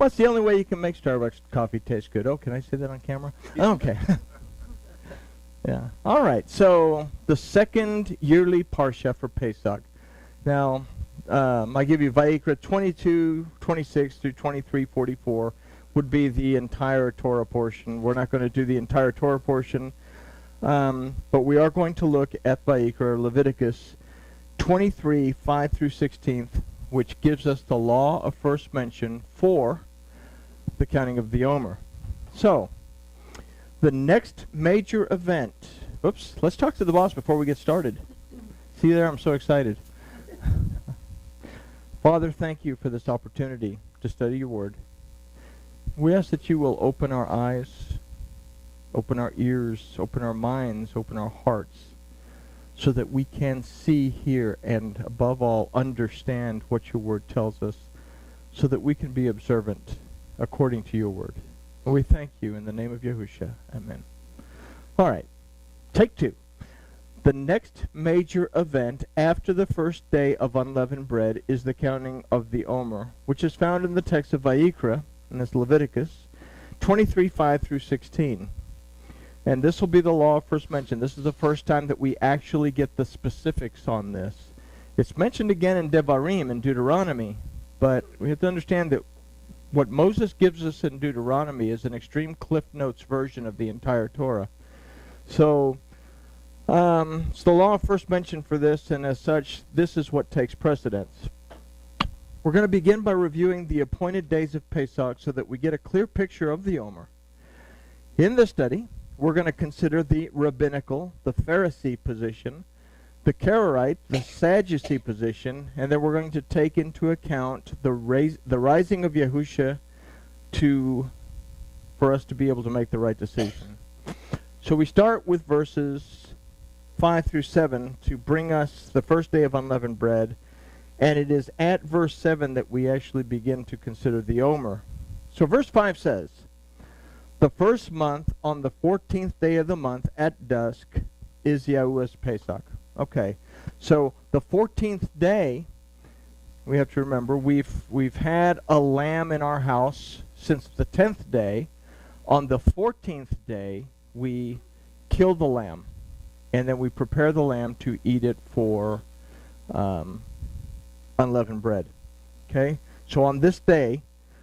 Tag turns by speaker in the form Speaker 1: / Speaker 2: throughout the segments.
Speaker 1: What's the only way you can make Starbucks coffee taste good? Oh, can I say that on camera? Okay. Yeah. All right. So the second yearly Parsha for Pesach. Now, I give you Vayikra 22, 26 through 23, 44 would be the entire Torah portion. We're not going to do the entire Torah portion, but we are going to look at Vayikra, Leviticus 23, 5 through 16, which gives us the law of first mention for the counting of the Omer. So, the next major event. Oops, let's talk to the boss before we get started. See there, I'm so excited. Father, thank you for this opportunity to study your word. We ask that you will open our eyes, open our ears, open our minds, open our hearts, so that we can see, hear, and above all, understand what your word tells us, so that we can be observant according to your word. And we thank you in the name of Yahushua. Amen. All right. Take two. The next major event after the first day of unleavened bread is the counting of the Omer, which is found in the text of Vayikra, and it's Leviticus 23, 5 through 16. And this will be the law of first mention. This is the first time that we actually get the specifics on this. It's mentioned again in Devarim, in Deuteronomy, but we have to understand that what Moses gives us in Deuteronomy is an extreme Cliff Notes version of the entire Torah. So, it's the law of first mention for this, and as such, this is what takes precedence. We're going to begin by reviewing the appointed days of Pesach so that we get a clear picture of the Omer. In this study, we're going to consider the rabbinical, the Pharisee position, the Karaite, the Sadducee position, and then we're going to take into account the rising of Yahushua for us to be able to make the right decision. So we start with verses 5 through 7 to bring us the first day of unleavened bread, and it is at verse 7 that we actually begin to consider the Omer. So verse 5 says, "The first month on the 14th day of the month at dusk is Yahuwah's Pesach." Okay, so the 14th day, we have to remember, we've had a lamb in our house since the 10th day. On the 14th day, we kill the lamb, and then we prepare the lamb to eat it for unleavened bread. Okay, so on this day,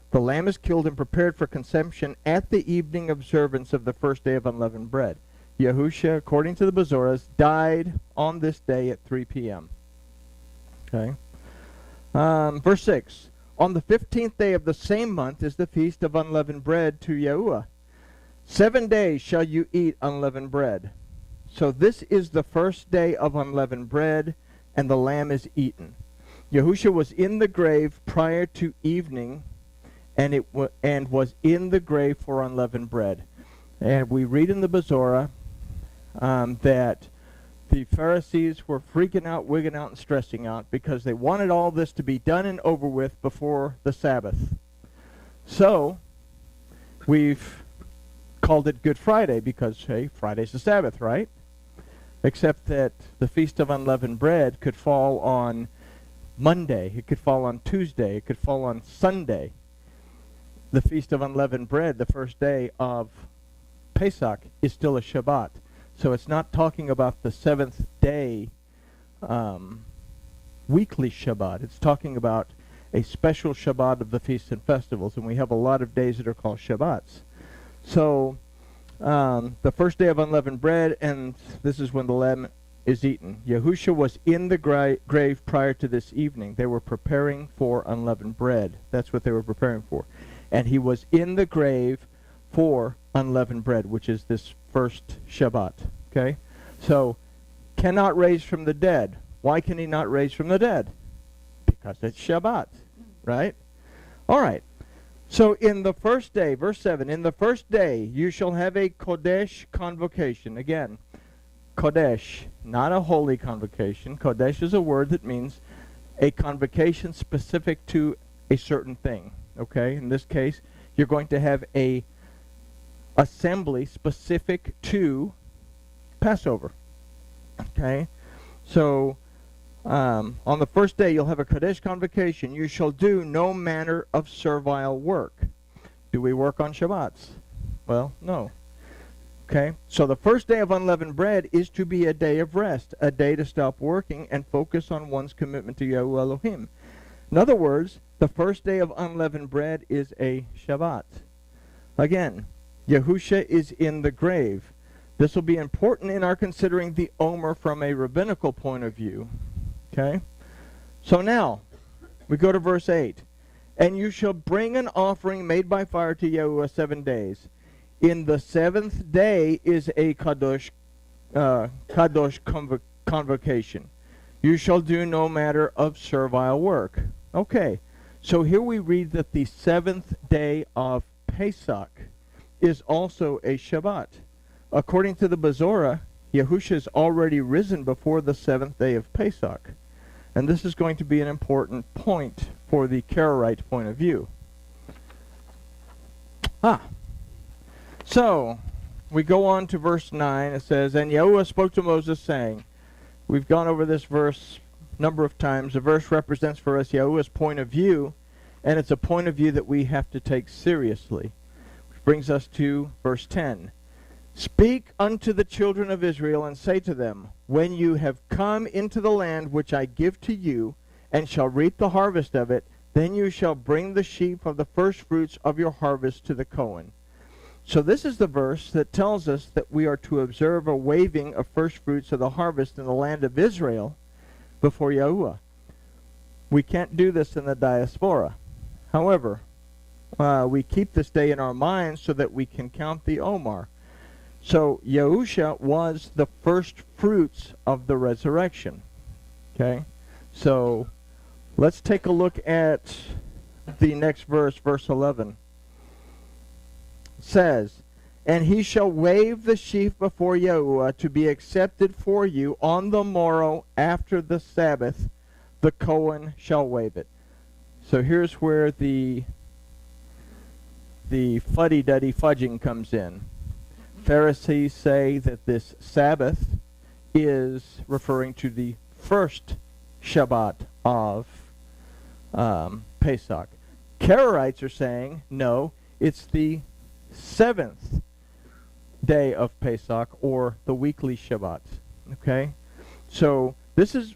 Speaker 1: the lamb is killed and prepared for consumption at the evening observance of the first day of unleavened bread. Yahushua, according to the Bezoras, died on this day at 3 p.m. Okay. Verse 6. On the 15th day of the same month is the feast of unleavened bread to Yahuwah. 7 days shall you eat unleavened bread. So this is the first day of unleavened bread, and the lamb is eaten. Yahushua was in the grave prior to evening, and was in the grave for unleavened bread. And we read in the Bezorah that the Pharisees were freaking out, wigging out, and stressing out because they wanted all this to be done and over with before the Sabbath. So, we've called it Good Friday because, hey, Friday's the Sabbath, right? Except that the Feast of Unleavened Bread could fall on Monday, it could fall on Tuesday, it could fall on Sunday. The Feast of Unleavened Bread, the first day of Pesach, is still a Shabbat. So it's not talking about the seventh day weekly Shabbat. It's talking about a special Shabbat of the feasts and festivals, and we have a lot of days that are called Shabbats. So the first day of unleavened bread, and this is when the lamb is eaten. Yahushua was in the grave prior to this evening. They were preparing for unleavened bread. That's what they were preparing for. And he was in the grave for unleavened bread, which is this first Shabbat. Okay? So, cannot raise from the dead. Why can he not raise from the dead? Because it's Shabbat. Right? All right. So, in the first day, verse 7, in the first day you shall have a Kodesh convocation. Again, Kodesh, not a holy convocation. Kodesh is a word that means a convocation specific to a certain thing. Okay? In this case, you're going to have a assembly specific to Passover. Okay? So, on the first day you'll have a Kodesh convocation. You shall do no manner of servile work. Do we work on Shabbats? Well, no. Okay, so the first day of unleavened bread is to be a day of rest, a day to stop working and focus on one's commitment to Yahuwah Elohim. In other words, the first day of unleavened bread is a Shabbat. Again, Yahusha is in the grave. This will be important in our considering the Omer from a rabbinical point of view. Okay, so now we go to verse 8. And you shall bring an offering made by fire to Yahuwah 7 days. In the seventh day is a kadosh convocation. You shall do no matter of servile work. Okay, so here we read that the seventh day of Pesach is also a Shabbat. According to the Bezorah, Yahusha is already risen before the seventh day of Pesach. And this is going to be an important point for the Karaite point of view. So, we go on to verse 9. It says, And Yahuwah spoke to Moses, saying, we've gone over this verse a number of times. The verse represents for us Yahuwah's point of view, and it's a point of view that we have to take seriously. Which brings us to verse 10. Speak unto the children of Israel, and say to them, When you have come into the land which I give to you, and shall reap the harvest of it, then you shall bring the sheaf of the firstfruits of your harvest to the Kohen. So this is the verse that tells us that we are to observe a waving of firstfruits of the harvest in the land of Israel before Yahuwah. We can't do this in the diaspora. However, we keep this day in our minds so that we can count the Omer. So Yahusha was the first fruits of the resurrection. Okay? So let's take a look at the next verse, verse 11. It says, And he shall wave the sheaf before Yahuwah to be accepted for you on the morrow after the Sabbath. The Kohen shall wave it. So here's where the fuddy-duddy fudging comes in. Pharisees say that this Sabbath is referring to the first Shabbat of Pesach. Karaites are saying, no, it's the seventh day of Pesach, or the weekly Shabbat. Okay? So this is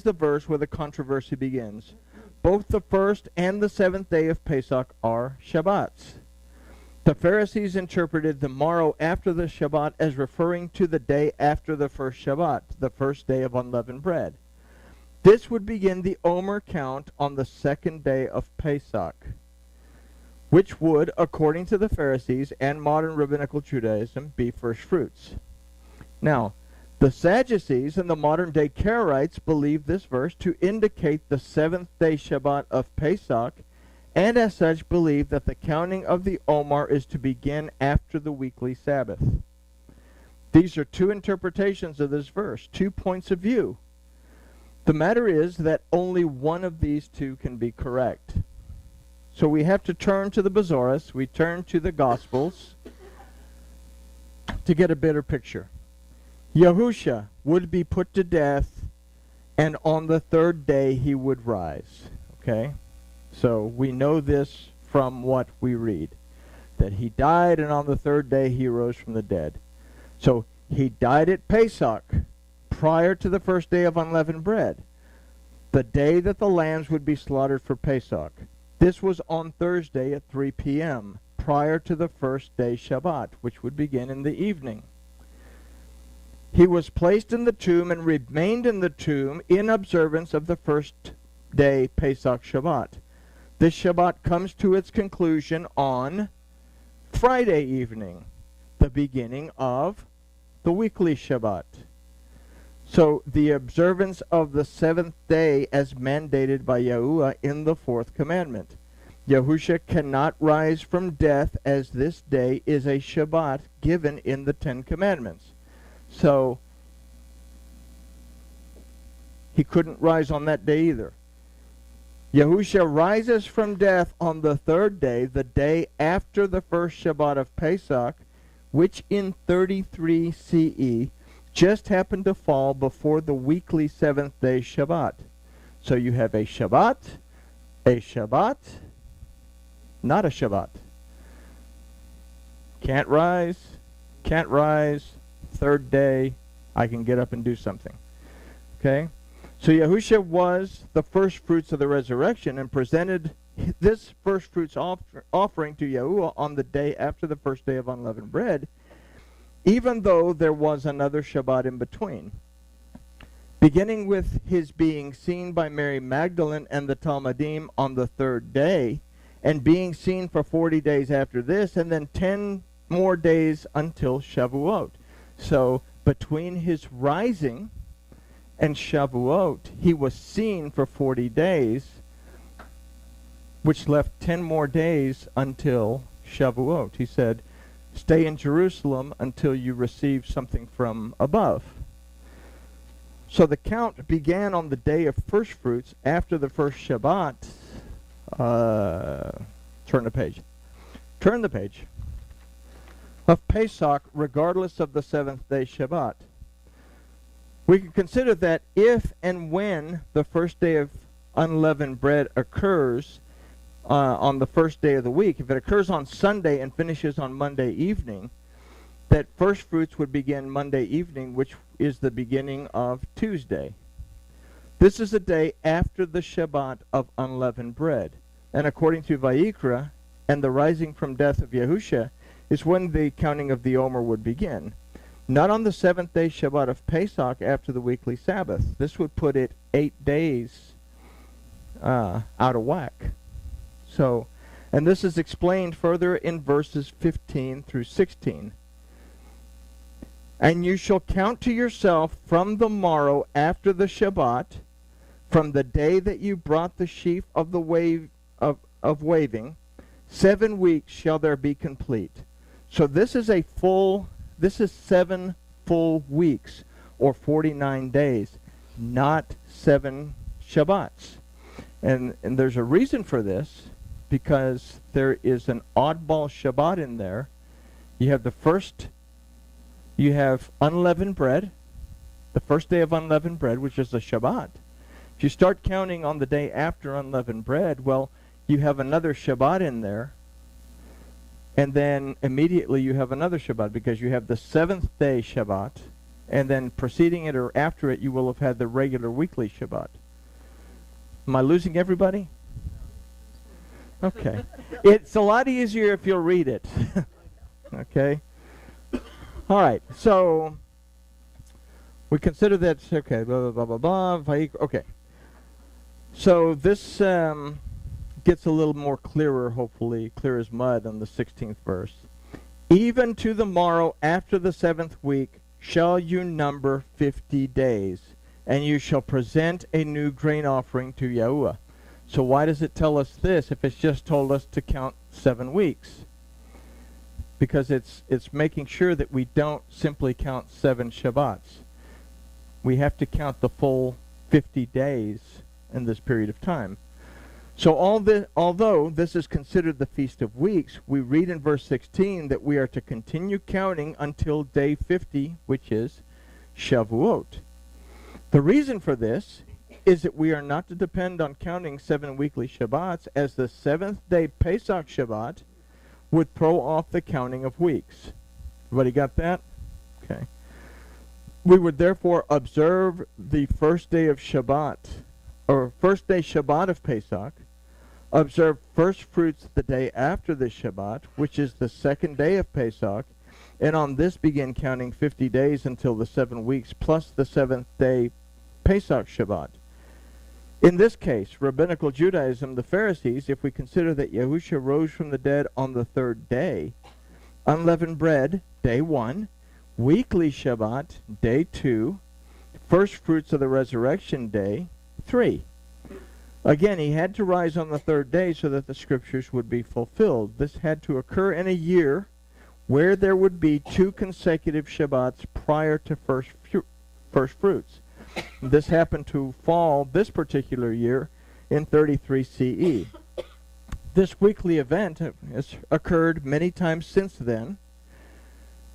Speaker 1: the verse where the controversy begins. Both the first and the seventh day of Pesach are Shabbats. The Pharisees interpreted the morrow after the Shabbat as referring to the day after the first Shabbat, the first day of unleavened bread. This would begin the Omer count on the second day of Pesach, which would, according to the Pharisees and modern rabbinical Judaism, be first fruits. Now, the Sadducees and the modern-day Karaites believe this verse to indicate the seventh-day Shabbat of Pesach, and as such believe that the counting of the Omer is to begin after the weekly Sabbath. These are two interpretations of this verse, 2 points of view. The matter is that only one of these two can be correct. So we have to turn to the Bezoros, we turn to the Gospels to get a better picture. Yahusha would be put to death, and on the third day he would rise. Okay? So we know this from what we read, that he died, and on the third day he rose from the dead. So he died at Pesach, prior to the first day of unleavened bread, the day that the lambs would be slaughtered for Pesach. This was on Thursday at 3 p.m., prior to the first day Shabbat, which would begin in the evening. He was placed in the tomb and remained in the tomb in observance of the first day Pesach Shabbat. This Shabbat comes to its conclusion on Friday evening, the beginning of the weekly Shabbat. So the observance of the seventh day as mandated by Yahuwah in the fourth commandment. Yahusha cannot rise from death, as this day is a Shabbat given in the 10 Commandments. So he couldn't rise on that day either. Yahusha rises from death on the third day, the day after the first Shabbat of Pesach, which in 33 CE just happened to fall before the weekly seventh day Shabbat. So you have a Shabbat, not a Shabbat. Can't rise. Can't rise. Third day, I can get up and do something. Okay? So Yahusha was the first fruits of the resurrection and presented this first fruits offering to Yahuwah on the day after the first day of unleavened bread, even though there was another Shabbat in between. Beginning with his being seen by Mary Magdalene and the Talmudim on the third day, and being seen for 40 days after this, and then 10 more days until Shavuot. So between his rising and Shavuot, he was seen for 40 days, which left 10 more days until Shavuot. He said, stay in Jerusalem until you receive something from above. So the count began on the day of first fruits after the first Shabbat. Turn the page. Turn the page. Of Pesach, regardless of the seventh day Shabbat. We can consider that if and when the first day of unleavened bread occurs on the first day of the week, if it occurs on Sunday and finishes on Monday evening, that first fruits would begin Monday evening, which is the beginning of Tuesday. This is a day after the Shabbat of unleavened bread. And according to Vayikra, and the rising from death of Yahusha, is when the counting of the Omer would begin. Not on the seventh day Shabbat of Pesach after the weekly Sabbath. This would put it 8 days out of whack. So, and this is explained further in verses 15 through 16. And you shall count to yourself from the morrow after the Shabbat, from the day that you brought the sheaf of the waving, 7 weeks shall there be complete. So this is 7 full weeks, or 49 days, not 7 Shabbats. And there's a reason for this, because there is an oddball Shabbat in there. You have unleavened bread, the first day of unleavened bread, which is a Shabbat. If you start counting on the day after unleavened bread, well, you have another Shabbat in there, and then immediately you have another Shabbat, because you have the 7th day Shabbat, and then preceding it or after it, you will have had the regular weekly Shabbat. Am I losing everybody? Okay. It's a lot easier if you'll read it. Okay? All right. So we consider that, okay, blah, blah, blah, blah, blah. Okay. So this gets a little more clearer, hopefully, clear as mud on the 16th verse. Even to the morrow after the 7th week shall you number 50 days, and you shall present a new grain offering to Yahuwah. So why does it tell us this if it's just told us to count 7 weeks? Because it's making sure that we don't simply count 7 Shabbats. We have to count the full 50 days in this period of time. So although this is considered the Feast of Weeks, we read in verse 16 that we are to continue counting until day 50, which is Shavuot. The reason for this is that we are not to depend on counting 7 weekly Shabbats, as the 7th day Pesach Shabbat would throw off the counting of weeks. Everybody got that? Okay. We would therefore observe the first day of Shabbat, or first day Shabbat of Pesach, observe first fruits the day after the Shabbat, which is the 2nd day of Pesach, and on this begin counting 50 days until the 7 weeks, plus the 7th day Pesach Shabbat. In this case, rabbinical Judaism, the Pharisees, if we consider that Yahusha rose from the dead on the 3rd day, unleavened bread, day 1, weekly Shabbat, day 2, first fruits of the resurrection, day 3. Again, he had to rise on the 3rd day so that the scriptures would be fulfilled. This had to occur in a year where there would be 2 consecutive Shabbats prior to first fruits. This happened to fall this particular year in 33 CE. This weekly event has occurred many times since then,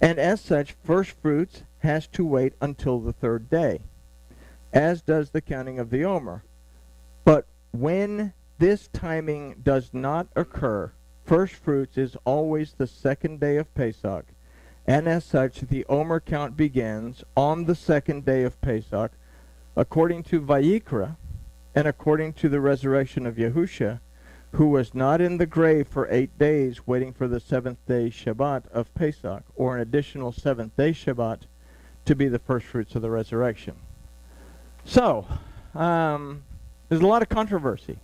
Speaker 1: and as such, first fruits has to wait until the 3rd day, as does the counting of the Omer. But when this timing does not occur, first fruits is always the second day of Pesach, and as such the Omer count begins on the second day of Pesach, according to Vayikra, and according to the resurrection of Yahusha, who was not in the grave for 8 days, waiting for the 7th day Shabbat of Pesach, or an additional 7th day Shabbat, to be the first fruits of the resurrection. So, there's a lot of controversy.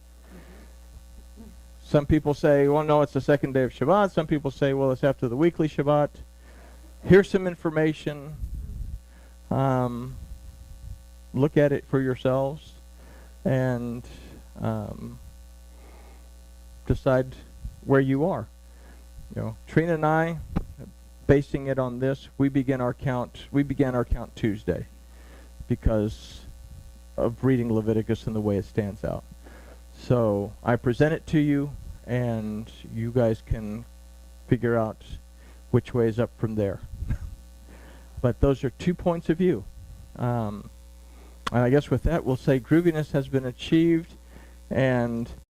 Speaker 1: Some people say, well, no, it's the second day of Shabbat. Some people say, well, it's after the weekly Shabbat. Here's some information. Look at it for yourselves and decide where you are. You know, Trina and I, basing it on this, we began our count Tuesday because of reading Leviticus and the way it stands out. So I present it to you, and you guys can figure out which way is up from there. But those are 2 points of view. And I guess with that, we'll say grooviness has been achieved, and